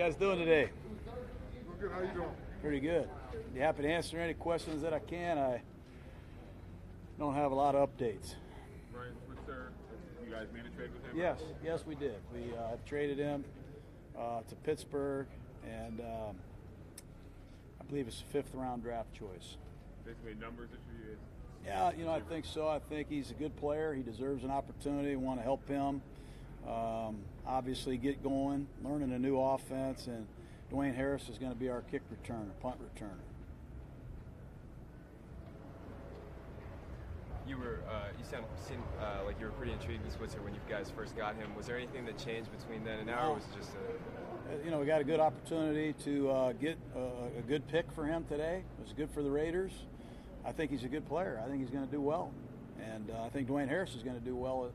guys doing today? We're good. How you doing? Pretty good. You happy to answer any questions that I can? I don't have a lot of updates. Ryan Switzer, you guys made a trade with him? Yes, we did. We have traded him to Pittsburgh, and I believe it's a 5th-round draft choice. Basically numbers issue. Yeah, I think so. I think he's a good player. He deserves an opportunity. We want to help him, obviously, get going, learning a new offense, and Dwayne Harris is going to be our kick returner, punt returner. You seemed like you were pretty intrigued with Switzer when you guys first got him. Was there anything that changed between then and now, or was it just a... we got a good opportunity to get a good pick for him today. It was good for the Raiders. I think he's a good player. I think he's going to do well. And I think Dwayne Harris is going to do well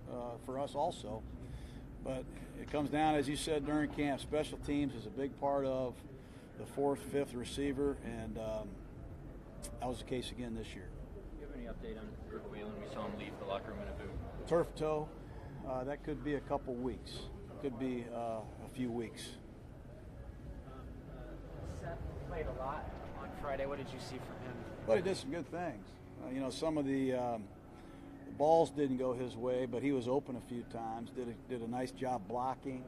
for us also. But it comes down, as you said during camp, special teams is a big part of the 4th, 5th receiver, and that was the case again this year. Do you have any update on Kirk Whalen? We saw him leave the locker room in a boot. Turf toe. That could be a couple weeks. Could be a few weeks. Seth played a lot on Friday. What did you see from him? But he did some good things. Some of the balls didn't go his way, but he was open a few times. Did a nice job blocking.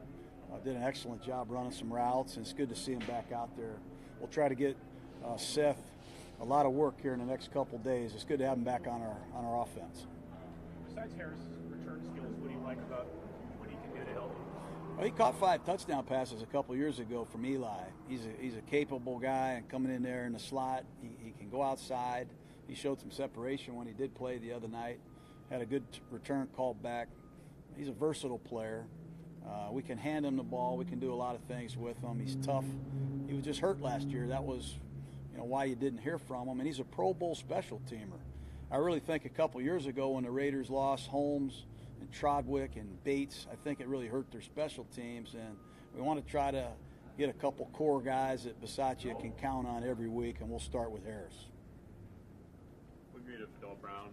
Did an excellent job running some routes, and it's good to see him back out there. We'll try to get Seth a lot of work here in the next couple days. It's good to have him back on our offense. Besides Harris' return skills, what do you like about what he can do to help him? Well, he caught 5 touchdown passes a couple years ago from Eli. He's a capable guy, and coming in there in the slot, he can go outside. He showed some separation when he did play the other night. Had a good return called back. He's a versatile player. We can hand him the ball. We can do a lot of things with him. He's tough. He was just hurt last year. That was, why you didn't hear from him. And he's a Pro Bowl special teamer. I really think a couple years ago when the Raiders lost Holmes and Trodwick and Bates, I think it really hurt their special teams. And we want to try to get a couple core guys that Bisaccia can count on every week, and we'll start with Harris. We meet Fidel Brown.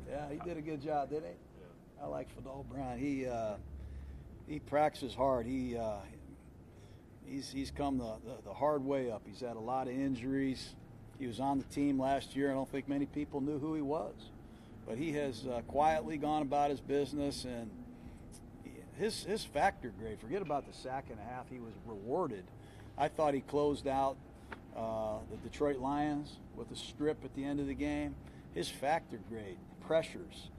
Yeah, he did a good job, didn't he? Yeah. I like Fidel Brown. He practices hard. He's come the hard way up. He's had a lot of injuries. He was on the team last year. I don't think many people knew who he was. But he has quietly gone about his business, and his factor grade, forget about the sack and a half, he was rewarded. I thought he closed out the Detroit Lions with a strip at the end of the game. His factor grade, pressures,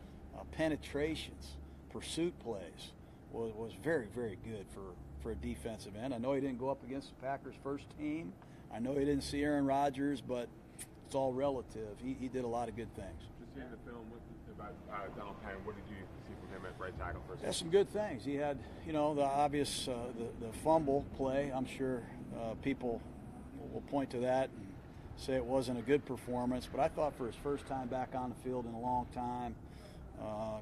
penetrations, pursuit plays was very, very good for a defensive end. I know he didn't go up against the Packers' first team. I know he didn't see Aaron Rodgers, but it's all relative. He did a lot of good things. Just seeing the film about Donald Penn, what did you see from him at right tackle first? That's some good things. He had, the obvious the fumble play. I'm sure people will point to that and say it wasn't a good performance, but I thought for his first time back on the field in a long time,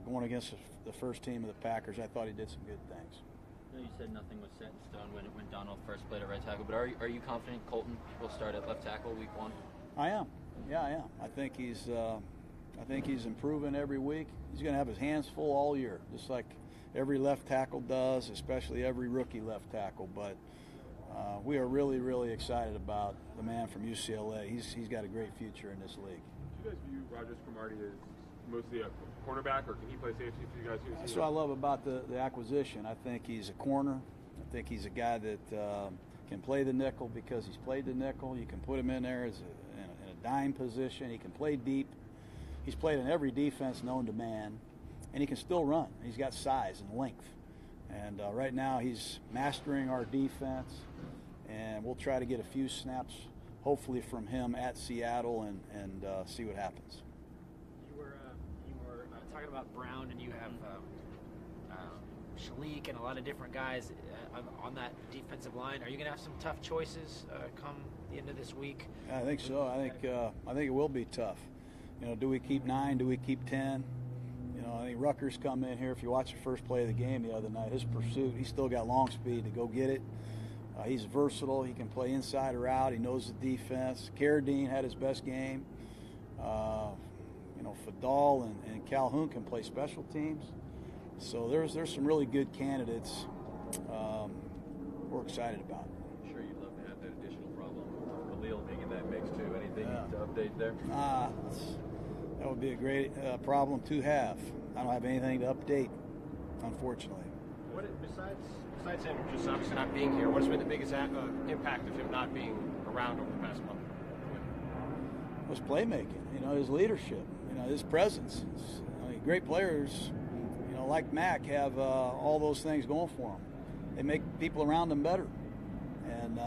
going against the first team of the Packers, I thought he did some good things. I know you said nothing was set in stone when Donald first played at right tackle, but are you confident Colton will start at left tackle week 1? I am. Yeah, I am. I think he's improving every week. He's going to have his hands full all year, just like every left tackle does, especially every rookie left tackle. But we are really, really excited about the man from UCLA. He's got a great future in this league. Do you guys view Rogers Cromartie as mostly a cornerback, or can he play safety for you guys? That's what I love about the acquisition. I think he's a corner. I think he's a guy that can play the nickel because he's played the nickel. You can put him in there in a dime position. He can play deep. He's played in every defense known to man, and he can still run. He's got size and length. And right now he's mastering our defense, and we'll try to get a few snaps, hopefully from him at Seattle, and see what happens. You were talking about Brown, and you have Shalik and a lot of different guys on that defensive line. Are you going to have some tough choices come the end of this week? I think so. I think it will be tough. Do we keep 9? Do we keep 10? I think Rutgers come in here. If you watch the first play of the game the other night, his pursuit, he's still got long speed to go get it. He's versatile. He can play inside or out. He knows the defense. Carradine had his best game. Fidel and Calhoun can play special teams. So there's some really good candidates we're excited about. Sure, makes too. Anything to update there? That would be a great problem to have. I don't have anything to update, unfortunately. What besides him just obviously not being here, what's been the biggest impact of him not being around over the past month? Was playmaking, his leadership, his presence. Great players, like Mac, have all those things going for them. They make people around them better, and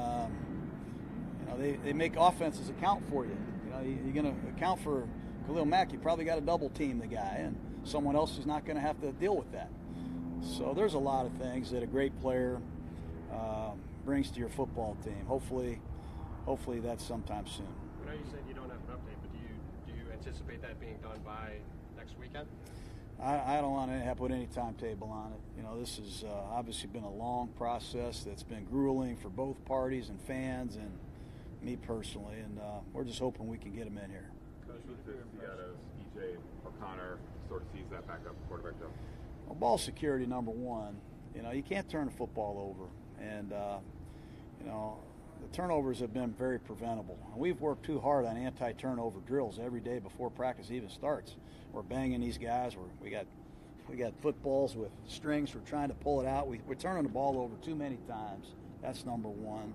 they make offenses account for you. You're going to account for Khalil Mack. You probably got to double team the guy, and someone else is not going to have to deal with that. So there's a lot of things that a great player brings to your football team. Hopefully that's sometime soon. I know you said you don't have an update, but do you anticipate that being done by next weekend? I don't want to put any timetable on it. This has obviously been a long process that's been grueling for both parties and fans and me personally, and we're just hoping we can get him in here. Coach, what does it see out of EJ O'Connor sort of sees that backup quarterback job? Well, ball security, number one. You can't turn the football over, and the turnovers have been very preventable. And we've worked too hard on anti-turnover drills every day before practice even starts. We're banging these guys. We got footballs with strings. We're trying to pull it out. We're turning the ball over too many times. That's number one.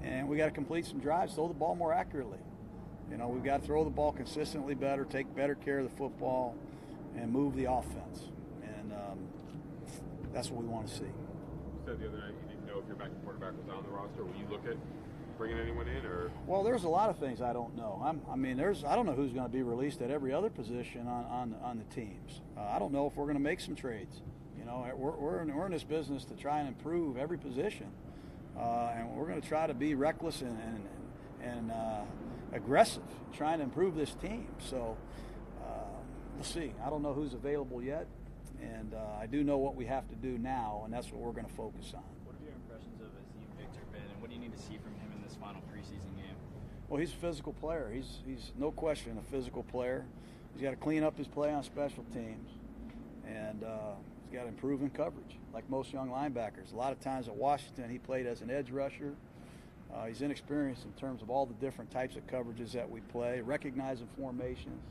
And we got to complete some drives, throw the ball more accurately. We've got to throw the ball consistently better, take better care of the football, and move the offense. And that's what we want to see. You said the other night you didn't know if your backup quarterback was on the roster. Will you look at bringing anyone in, or? Well, there's a lot of things I don't know. I don't know who's going to be released at every other position on the teams. I don't know if we're going to make some trades. We're in this business to try and improve every position, and we're going to try to be reckless and aggressive, trying to improve this team. So we'll see. I don't know who's available yet, and I do know what we have to do now, and that's what we're going to focus on. What have your impressions of Azim Victor been, and what do you need to see from him in this final preseason game? Well, he's a physical player. He's no question a physical player. He's got to clean up his play on special teams, and he's got to improve in coverage, like most young linebackers. A lot of times at Washington, he played as an edge rusher. He's inexperienced in terms of all the different types of coverages that we play, recognizing formations.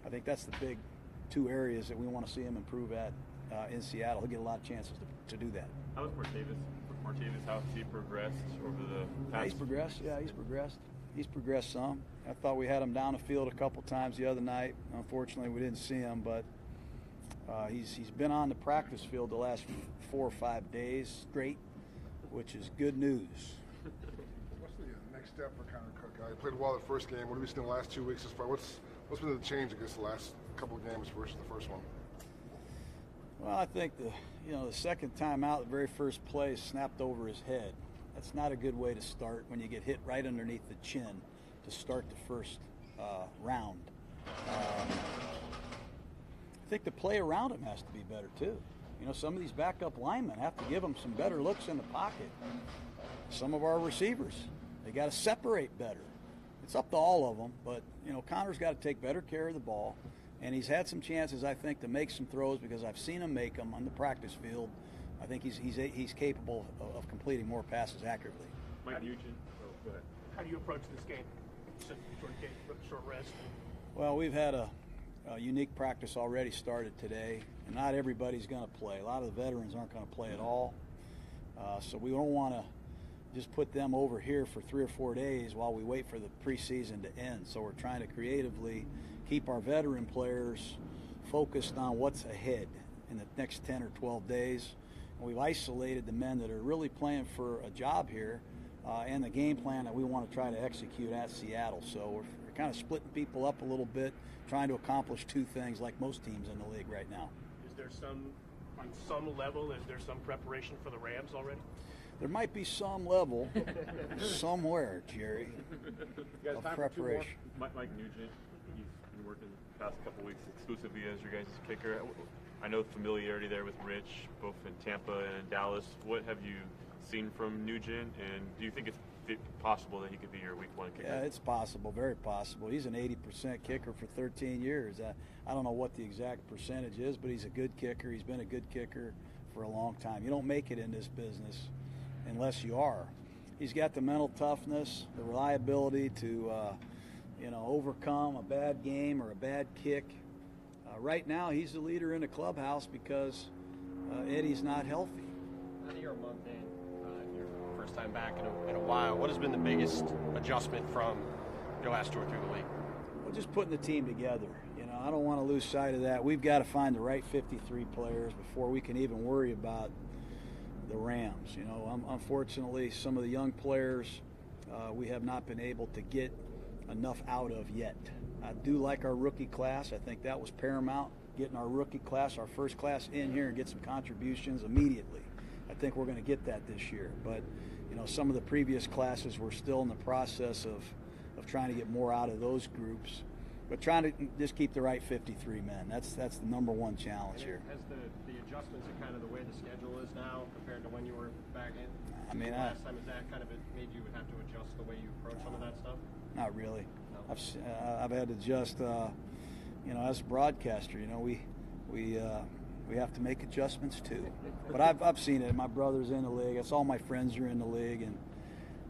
I think that's the big two areas that we want to see him improve at in Seattle. He'll get a lot of chances to do that. How was Martavis, how has he progressed over the past? He's progressed. Yeah, he's progressed. He's progressed some. I thought we had him down the field a couple times the other night. Unfortunately, we didn't see him, but he's been on the practice field the last 4 or 5 days straight, which is good news. What's the next step for Connor Cook? He played well the first game. What have we seen the last 2 weeks as far? What's been the change against the last couple of games versus the first one? Well, I think the second time out, the very first play snapped over his head. That's not a good way to start when you get hit right underneath the chin to start the first round. I think the play around him has to be better too. Some of these backup linemen have to give him some better looks in the pocket. Some of our receivers, they got to separate better. It's up to all of them, but Connor's got to take better care of the ball, and he's had some chances, I think, to make some throws because I've seen him make them on the practice field. I think he's capable of completing more passes accurately. Mike Nugent. Go ahead. How do you approach this game? Short rest. Well, we've had a unique practice already started today, and not everybody's going to play. A lot of the veterans aren't going to play at all, so we don't want to just put them over here for 3 or 4 days while we wait for the preseason to end. So we're trying to creatively keep our veteran players focused on what's ahead in the next 10 or 12 days. And we've isolated the men that are really playing for a job here and the game plan that we want to try to execute at Seattle. So we're kind of splitting people up a little bit, trying to accomplish 2 things like most teams in the league right now. Is there on some level, is there some preparation for the Rams already? There might be some level somewhere, Jerry, of preparation. Mike Nugent, he's been working the past couple weeks exclusively as your guys' kicker. I know familiarity there with Rich, both in Tampa and in Dallas. What have you seen from Nugent, and do you think it's possible that he could be your week 1 kicker? Yeah, it's possible, very possible. He's an 80% kicker for 13 years. I don't know what the exact percentage is, but he's a good kicker. He's been a good kicker for a long time. You don't make it in this business unless you are. he's got the mental toughness, the reliability to overcome a bad game or a bad kick. Right now, he's the leader in the clubhouse because Eddie's not healthy. Now that you're a month in, your first time back in a while, what has been the biggest adjustment from your last tour through the league? Well, just putting the team together. I don't want to lose sight of that. We've got to find the right 53 players before we can even worry about the Rams. Unfortunately, some of the young players we have not been able to get enough out of yet. I do like our rookie class. I think that was paramount, getting our rookie class, our first class in here and get some contributions immediately. I think we're going to get that this year. But, some of the previous classes were still in the process of trying to get more out of those groups. But trying to just keep the right 53 men. That's the number one challenge here. Has the adjustments in kind of the way the schedule is now compared to when you were back in? Last time, has that kind of made you have to adjust the way you approach some of that stuff? Not really. No. I've had to adjust. As a broadcaster, we have to make adjustments too. But I've seen it. My brother's in the league. That's all my friends are in the league, and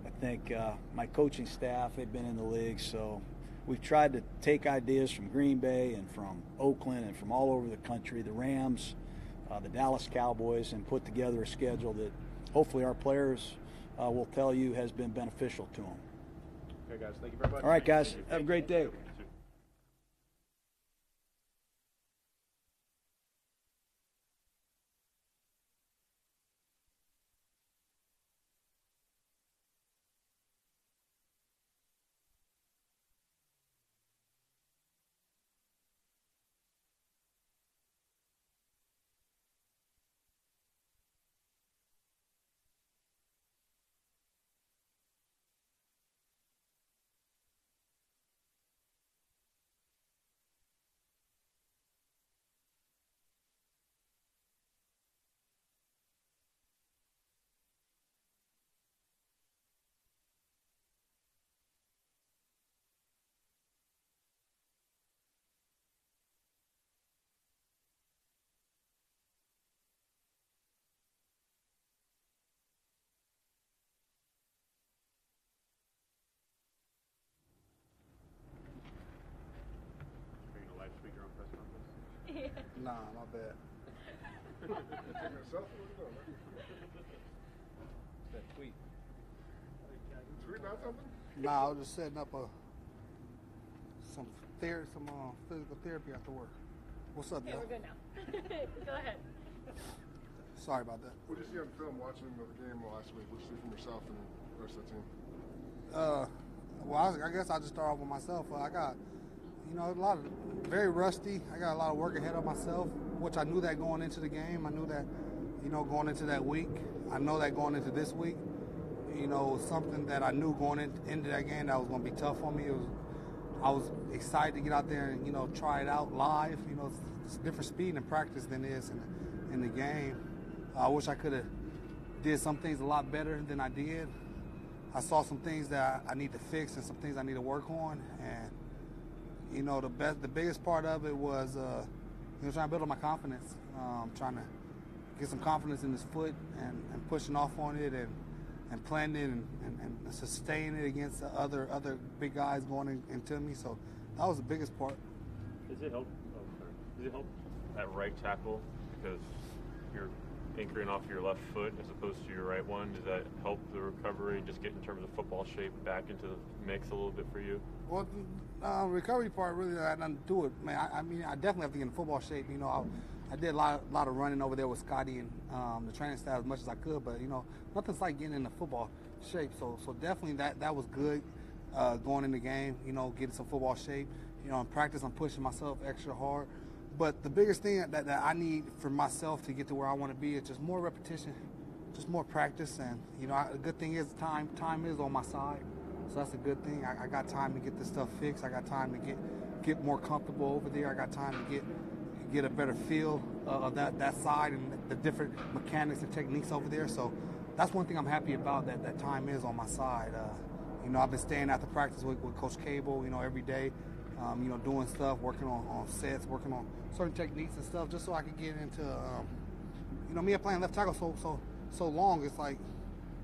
I think my coaching staff, they've been in the league. So we've tried to take ideas from Green Bay and from Oakland and from all over the country, the Rams, the Dallas Cowboys, and put together a schedule that hopefully our players will tell you has been beneficial to them. Okay, guys. Thank you very much. All right, guys. Have a great day. Nah, my bad. That tweet. Tweeting out something? Nah, I was just setting up some physical therapy after work. What's up, Okay, y'all? we're good now. Go ahead. Sorry about that. What did you see on film watching the game last week? What did you see from yourself and the rest of the team? Well, I guess I'll just start off with myself. I got, a lot of very rusty. I got a lot of work ahead of myself, which I knew that going into the game. I knew that, going into that week. I know that going into this week, something that I knew going into that game that was going to be tough on me. I was excited to get out there and, try it out live. It's a different speed in practice than it is in the game. I wish I could have did some things a lot better than I did. I saw some things that I need to fix and some things I need to work on. And, the biggest part of it was, trying to build up my confidence, trying to get some confidence in his foot and pushing off on it and planting it and sustaining it against the other big guys going into me. So that was the biggest part. Does it help at right tackle because you're anchoring off your left foot as opposed to your right one? Does that help the recovery, just get in terms of football shape back into the mix a little bit for you? Well, recovery part really had nothing to do with it. Man, I definitely have to get in football shape. I did a lot of running over there with Scotty and the training staff as much as I could, but nothing's like getting into football shape. So definitely that was good going in the game. Getting some football shape. In practice, I'm pushing myself extra hard. But the biggest thing that I need for myself to get to where I want to be is just more repetition, just more practice. And the good thing is time is on my side, so that's a good thing. I got time to get this stuff fixed. I got time to get more comfortable over there. I got time to get a better feel of that side and the different mechanics and techniques over there. So that's one thing I'm happy about, that time is on my side. I've been staying after practice with Coach Cable, every day, doing stuff, working on sets, working on certain techniques and stuff, just so I could get into, me playing left tackle so long, it's like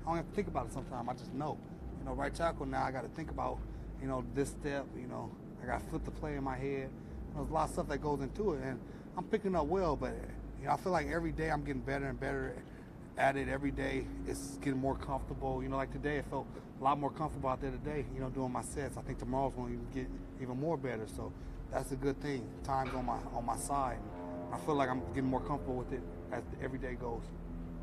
I don't have to think about it sometimes. I just know. You know, right tackle now, I got to think about, you know, this step. You know, I got to flip the play in my head. There's a lot of stuff that goes into it, and I'm picking up well, but you know, I feel like every day I'm getting better and better at it. Every day it's getting more comfortable. You know, like today, it felt a lot more comfortable out there today, you know, doing my sets. I think tomorrow's going to get even more better, so that's a good thing. Time's on my side. I feel like I'm getting more comfortable with it as every day goes.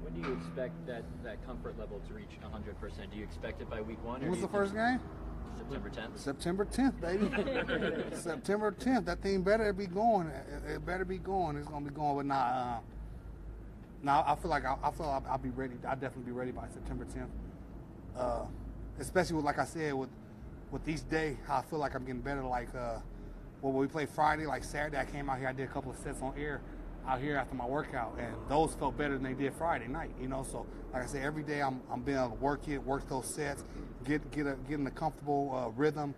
When do you expect that comfort level to reach 100%? Do you expect it by week 1? When was the first game? September 10th. September 10th, baby. September 10th. That thing better be going. It better be going. It's gonna be going. But now I feel like I'll be ready. I'll definitely be ready by September 10th. Especially with, like I said, with each day, I feel like I'm getting better. Like when we played Friday, like Saturday, I came out here. I did a couple of sets on air out here after my workout, and those felt better than they did Friday night. You know, so like I said, every day I'm being able to work those sets, get in a comfortable rhythm.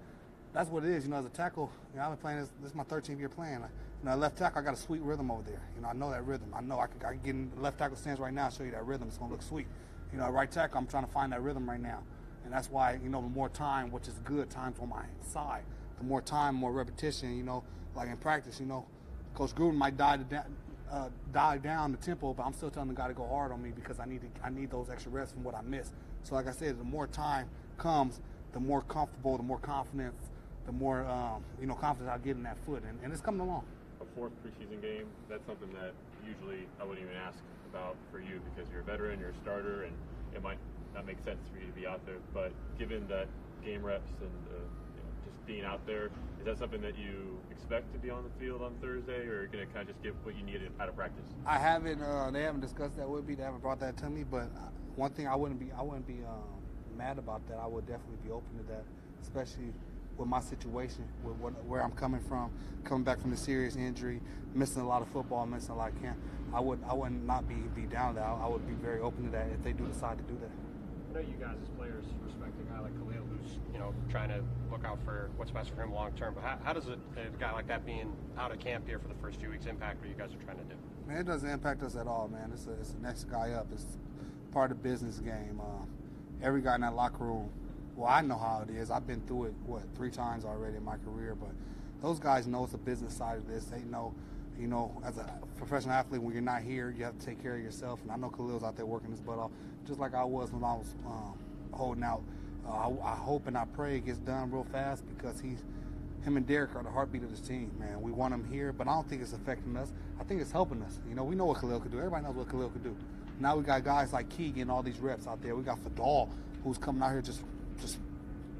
That's what it is. You know, as a tackle, you know, I've been playing this is my 13th year playing. You know, left tackle, I got a sweet rhythm over there. You know, I know that rhythm. I know I can get in the left tackle stance right now and show you that rhythm. It's gonna look sweet. You know, at right tackle, I'm trying to find that rhythm right now, and that's why, you know, the more time, which is good, time's on my side. The more time, more repetition. You know, like in practice, you know, Coach Gruden might dial down the tempo, but I'm still telling the guy to go hard on me because I need those extra reps from what I missed. So like I said, the more time comes, the more comfortable, the more confidence, the more confidence I get in that foot, and it's coming along. A fourth preseason game, that's something that usually I wouldn't even ask about for you because you're a veteran, you're a starter, and it might not make sense for you to be out there. But given that game reps and just being out there, is that something that you expect to be on the field on Thursday, or are you going to kind of just get what you need out of practice? I haven't. They haven't discussed that with me. They haven't brought that to me. But one thing I wouldn't be mad about that. I would definitely be open to that, especially with my situation, with where I'm coming from, coming back from the serious injury, missing a lot of football, missing a lot of camp. I would not be down to that. I would be very open to that if they do decide to do that. I know you guys as players respect a guy like Khalil who's, trying to look out for what's best for him long term. But how does a guy like that being out of camp here for the first few weeks impact what you guys are trying to do? Man, it doesn't impact us at all, man. It's the next guy up. It's part of the business game. Every guy in that locker room, well, I know how it is. I've been through it, 3 times already in my career. But those guys know it's a business side of this. They know, as a professional athlete, when you're not here, you have to take care of yourself. And I know Khalil's out there working his butt off, just like I was when I was holding out. I hope and I pray it gets done real fast because him and Derek are the heartbeat of this team, man. We want him here, but I don't think it's affecting us. I think it's helping us. We know what Khalil could do. Everybody knows what Khalil could do. Now we got guys like Key getting all these reps out there. We got Fadal, who's coming out here just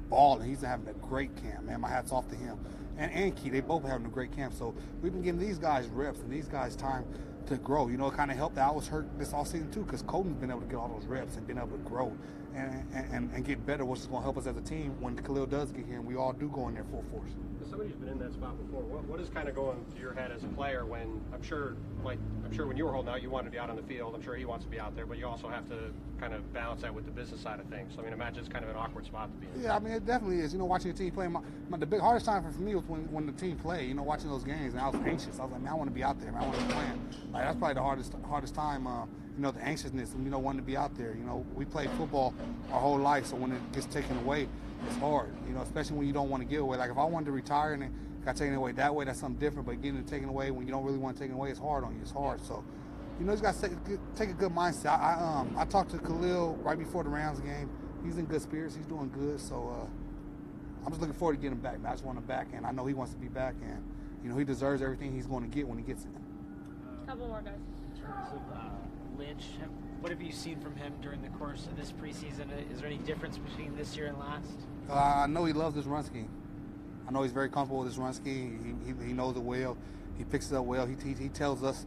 balling. He's having a great camp, man. My hat's off to him. And Key, they both having a great camp. So we've been giving these guys reps and these guys time to grow. It kind of helped that I was hurt this offseason too because Colton's been able to get all those reps and been able to grow and get better, which is going to help us as a team when Khalil does get here and we all do go in there full force. As somebody who's been in that spot before, what is kind of going through your head as a player when I'm sure when you were holding out, you wanted to be out on the field. I'm sure he wants to be out there, but you also have to kind of balance that with the business side of things. So, imagine it's kind of an awkward spot to be in. Yeah, it definitely is. Watching the team play, the big hardest time for me was when the team played. Watching those games, and I was anxious. I was like, man, I want to be out there. Man, I want to be playing. Like that's probably the hardest time. The anxiousness and wanting to be out there. We played football our whole life, so when it gets taken away, it's hard. Especially when you don't want to give away. Like if I wanted to retire and it got taken away that way, that's something different. But getting it taken away when you don't really want to take it away, it's hard on you. It's hard. So, you just got to take a good mindset. I talked to Khalil right before the Rams game. He's in good spirits. He's doing good. So I'm just looking forward to getting him back. I just want him back, and I know he wants to be back, and he deserves everything he's going to get when he gets it. Couple more guys. In terms of Lynch, what have you seen from him during the course of this preseason? Is there any difference between this year and last? I know he loves this run scheme. I know he's very comfortable with his run scheme. He knows it well. He picks it up well. He tells us,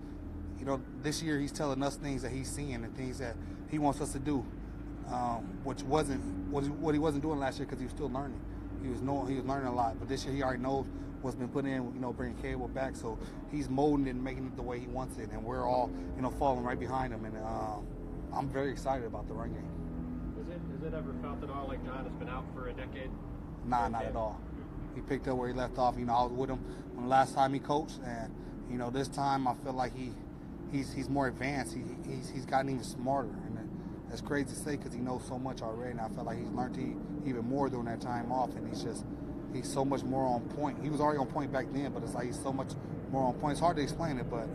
this year he's telling us things that he's seeing and things that he wants us to do, which wasn't what he wasn't doing last year because he was still learning. He was learning a lot, but this year he already knows what's been put in, bringing Cable back. So he's molding it and making it the way he wants it, and we're all, following right behind him. And I'm very excited about the run game. Is it ever felt at all like John has been out for a decade? Nah, not at all. He picked up where he left off. I was with him when the last time he coached, and this time I feel like he's more advanced. He's gotten even smarter, and That's crazy to say because he knows so much already, and I felt like he's learned even more during that time off, and he's so much more on point. He was already on point back then, but it's like he's so much more on point. It's hard to explain it, but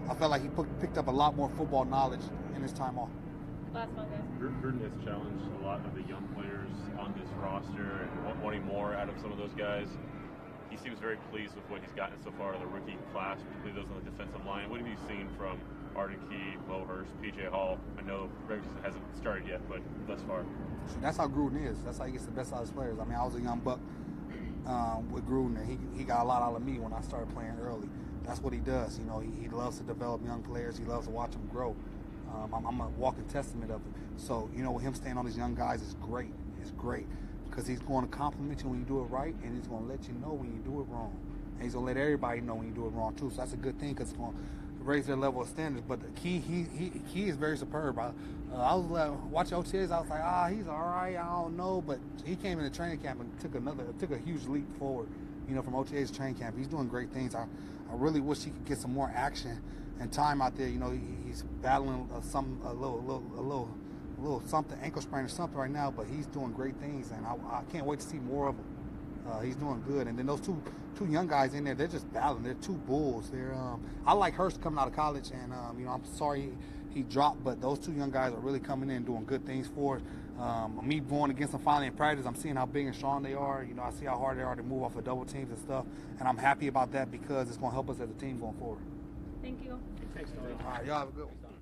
I felt like he picked up a lot more football knowledge in his time off. Last one, guys. Gruden has challenged a lot of the young players on this roster and wanting more out of some of those guys. He seems very pleased with what he's gotten so far in the rookie class, particularly those on the defensive line. What have you seen from Arden Key, Mo Hurst, P.J. Hall? I know Ferguson hasn't started yet, but thus far. That's how Gruden is. That's how he gets the best out of his players. I mean, I was a young buck with Gruden, and he got a lot out of me when I started playing early. That's what he does. You know, he loves to develop young players. He loves to watch them grow. I'm a walking testament of it. So, you know, with him staying on these young guys is great. It's great because he's going to compliment you when you do it right, and he's going to let you know when you do it wrong. And he's going to let everybody know when you do it wrong, too. So that's a good thing because it's going to raise their level of standards. But the key, he is very superb. I was watching OTAs. I was like, he's all right. I don't know. But he came in the training camp and took a huge leap forward, you know, from OTAs to training camp. He's doing great things. I really wish he could get some more action and time out there. You know, he's battling a little something, ankle sprain or something right now, but he's doing great things, and I can't wait to see more of him. He's doing good. And then those two young guys in there, they're just battling. They're two bulls. I like Hurst coming out of college, and you know, I'm sorry he dropped, but those two young guys are really coming in and doing good things for us. Me going against them finally in practice, I'm seeing how big and strong they are. You know, I see how hard they are to move off of double teams and stuff, and I'm happy about that because it's going to help us as a team going forward. Thank you. Thanks, Tony. All right, y'all have a good one.